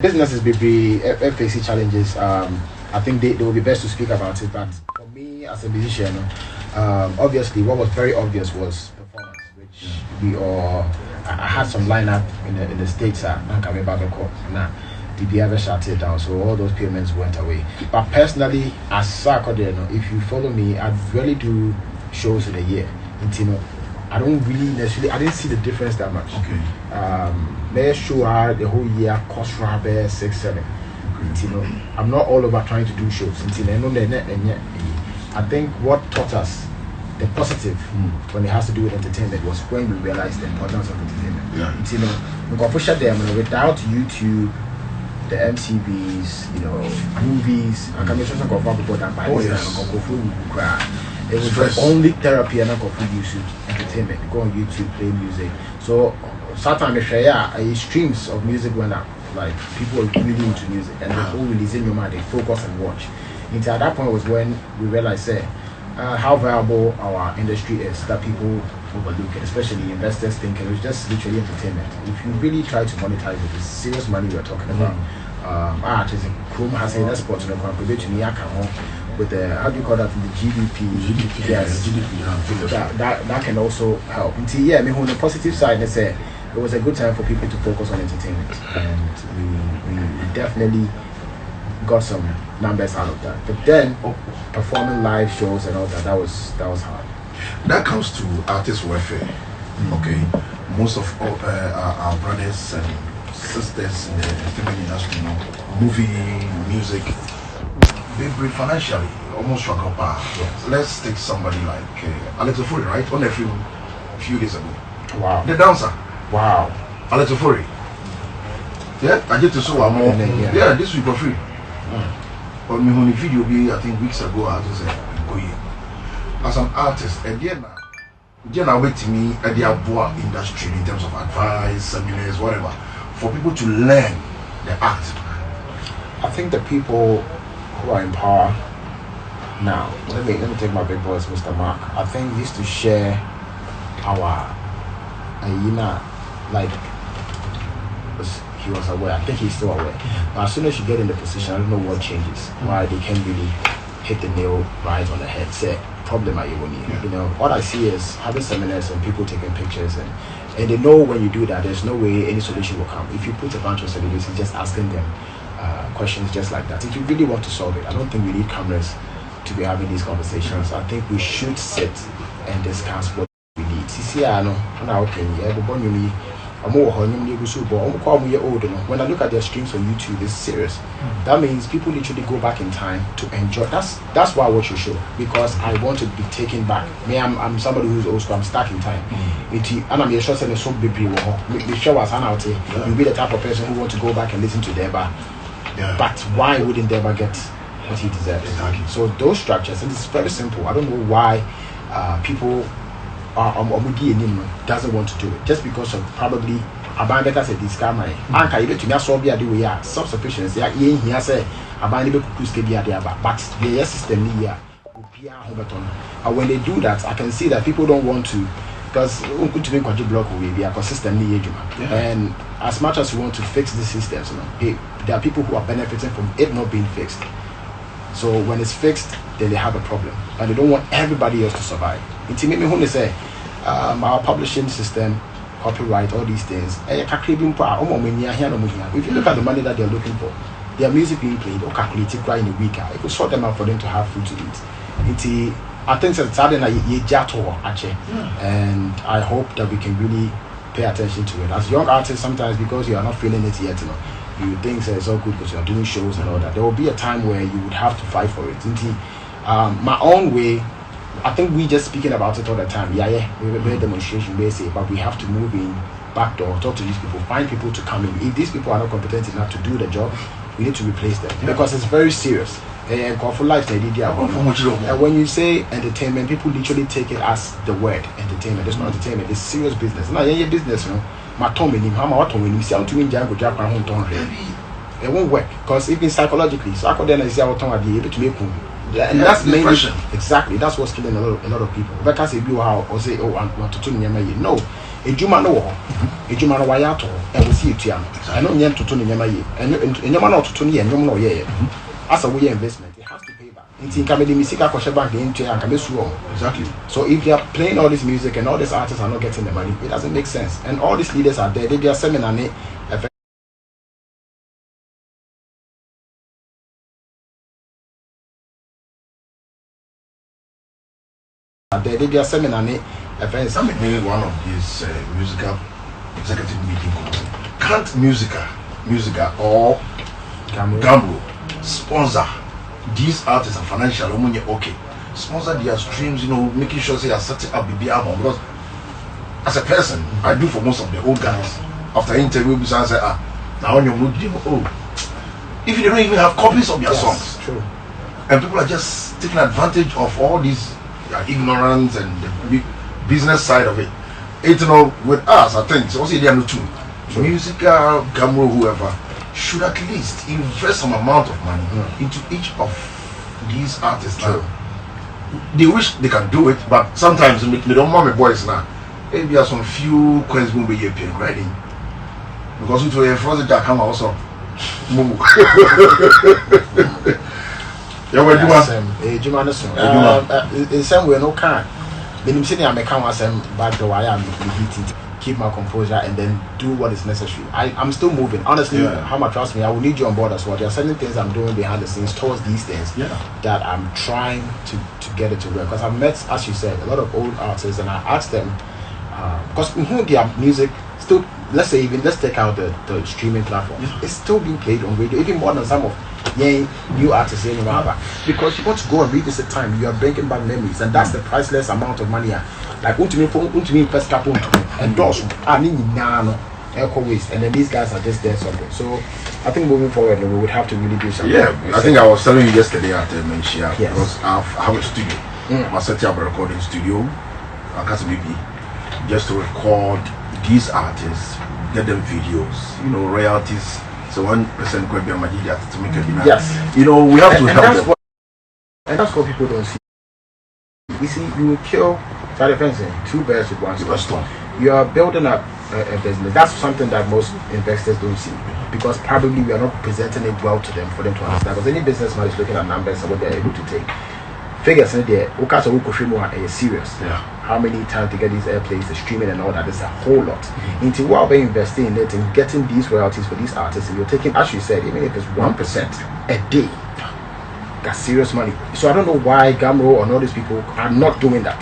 Businesses be facing challenges. I think they will be best to speak about it. But for me as a musician, obviously what was very obvious was performance, which we all I had some lineup in the States. I'm coming back now. Did you ever shut it down? So all those payments went away. But personally, as Sarkodie, if you follow me, I really do shows in a year. I don't really necessarily. I didn't see the difference that much. Okay. Let's show her the whole year cost for 6-7. I'm not all over trying to do shows. I think what taught us the positive when it has to do with entertainment was when we realized the importance of entertainment. Yeah. Without YouTube, the MCBs, movies, I can mention people that buy it was the only therapy and I could use entertainment. Go on YouTube, play music. So sometimes streams of music went up. Like people were really into music and they all releasing your mind, they focus and watch. Until at that point was when we realized how valuable our industry is that people overlook it, especially investors think it was just literally entertainment. If you really try to monetize it, it's serious money we're talking about. Artists in Chrome has a sport to with the how do you call that, the GDP? Yes, GDP. That can also help. Until on the positive side, let's say it was a good time for people to focus on entertainment, and we definitely got some numbers out of that. But then performing live shows and all that was hard. That comes to artist welfare. Okay, most of our brothers and sisters in the entertainment industry, movie, music, they break financially, almost struggle bar. Let's take somebody like Alex Ofori, right? On a few days ago. Wow. The dancer. Wow. Alex Ofori. Yeah, I get to show more. Yeah, this week for free. On my video, I think weeks ago, I just said, as an artist, again, I wait to me at the Abua industry in terms of advice, seminars, whatever, for people to learn the art. I think the people who are in power now, let me take my big boys, Mr. Mark. I think he used to share our like he was aware. I think he's still aware. But as soon as you get in the position, I don't know what changes. Why they can't really hit the nail right on the head. Say problem at you. What I see is having seminars and people taking pictures and they know when you do that, there's no way any solution will come. If you put a bunch of celebrities just asking them questions just like that, if you really want to solve it, I don't think we need cameras to be having these conversations. I think we should sit and discuss what we need. When I look at their streams on YouTube, it's serious. That means people literally go back in time to enjoy. That's why I watch your show, because I want to be taken back. Me, I'm somebody who's old school. I'm stuck in time. And I'm sure saying so baby. The show was out here. You'll be the type of person who want to go back and listen to Deba. But why wouldn't Deba get what he deserves? Exactly. So those structures, and it's very simple. I don't know why people doesn't want to do it, just because of probably about better say this camera. Anka you to me so be ade we are self-sufficiency. Here say about be kukuske be ade but the system here. And when they do that, I can see that people don't want to, because to make block we be consistently. And as much as we want to fix the systems, there are people who are benefiting from it not being fixed. So when it's fixed, then they have a problem, and they don't want everybody else to survive. It made me want to say our publishing system, copyright, all these things. If you look at the money that they're looking for, their music being played or calculated right in a week, it will sort them out for them to have food to eat. I think it's and I hope that we can really pay attention to it. As young artists, sometimes because you are not feeling it yet, you think it's all good because you are doing shows and all that. There will be a time where you would have to fight for it. My own way, I think we just speaking about it all the time. We're demonstration basically, but we have to move in back door, talk to these people, find people to come in. If these people are not competent enough to do the job, we need to replace them because it's very serious. And for life, they did and when you say entertainment, people literally take it as the word entertainment. It's not entertainment, it's serious business. Now, business, it won't work because even psychologically, and that's mainly exactly that's what's killing a lot of people. Because if you how or say, I want to tune no, ejuma no wo ejuma no wa ya to e wo si etua no eno nye ntoto ne nyama ye enyama no toto ne ye nyom no ye as a way investment it has to pay back inti nka me de misika ko bank into ya nka me su o exactly. so if you are playing all this music and all these artists are not getting the money, it doesn't make sense. And all these leaders are there, they are seminar they are seminar events. I'm in one of these musical executive meetings. Can't musica or GAMRO sponsor these artists and financial okay? Sponsor their streams, you know, making sure they are setting up the album. Because as a person, I do for most of the old guys. After interview, I say, now on your mood, if you don't even have copies of your songs, true. And people are just taking advantage of all these ignorance and the business side of it. It's with us, I think. So also they are not too. Musical, GAMRO, whoever should at least invest some amount of money into each of these artists. Now, they wish they can do it, but sometimes they don't want my boys now. Maybe there are some few coins will be writing because it will force it to come also. Yeah, we're doing in some way, no can. Then I'm sitting, I can was back the wire and heat it, keep my composure, and then do what is necessary. I'm still moving. Honestly, how much trust me, I will need you on board as well. There are certain things I'm doing behind the scenes towards these things that I'm trying to get it to work. Because I've met, as you said, a lot of old artists, and I asked them, because their music still, let's take out the streaming platform. It's still being played on radio, even more than some of new artists in Rwanda, because you want to go and revisit time, you are bringing back memories, and that's the priceless amount of money. Like first couple and those waste, and then these guys are just there something. So I think moving forward, we would have to really do something. Yeah, I think I was telling you yesterday at Menchia, because I have a studio. I set up a recording studio, just to record these artists, get them videos, royalties. So 1% could be a magic to make a dinner. Yes. We have to help them. And that's what people don't see. You see, you will kill two birds with one stone. You are building up a business. That's something that most investors don't see, because probably we are not presenting it well to them for them to understand. Because any businessman is looking at numbers and what they're able to take. Figures in there, is serious. How many times to get these airplays, the streaming and all that, there's a whole lot. Into what we're investing in it and getting these royalties for these artists, and you're taking, as you said, even if it's 1% a day, that's serious money. So I don't know why GAMRO and all these people are not doing that.